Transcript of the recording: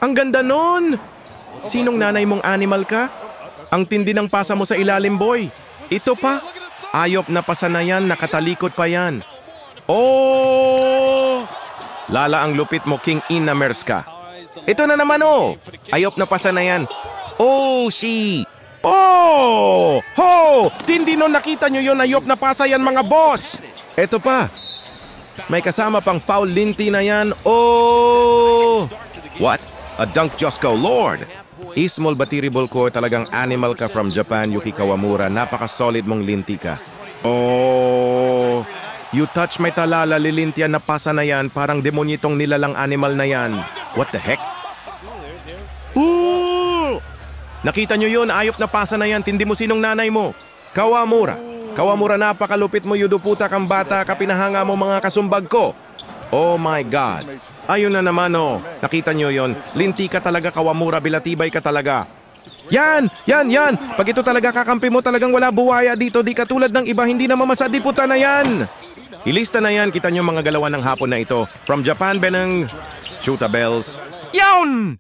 Ang ganda nun! Sinong nanay mong animal ka? Ang tindi ng pasa mo sa ilalim, boy. Ito pa. Ayop na pasa na yan, nakatalikod pa yan. Oh! Lala ang lupit mo, King Ina Merska. Ito na naman, oh! Ayop na pasa na yan. Oh, she! Oh! Ho! Tindi nun, nakita nyo yun, ayop na pasa yan, mga boss! Ito pa. May kasama pang foul linty na yan. Oh! What? A dunk Josko, Lord! Small batirable core, talagang animal ka from Japan, Yuki Kawamura. Napaka-solid mong linty ka. Oh! You touch my talala, lilintian na pasa na yan. Parang demonyitong nilalang animal na yan. What the heck? Ooh! Nakita nyo yun, ayop na pasa na yan. Tindi mo sinong nanay mo. Kawamura. Kawamura, napakalupit mo, yuduputa kang bata, kapinahanga mo mga kasumbag ko. Oh my God. Ayun na naman, oh. Nakita nyo yon. Linti ka talaga, Kawamura, bilatibay ka talaga. Yan! Yan! Yan! Pag ito talaga kakampi mo, talagang wala buwaya dito. Di katulad ng iba, hindi na mamasa-diputa na yan. Ilista na yan, kita nyo mga galawan ng hapon na ito. From Japan, Benang, Shuta Bells. Yawn!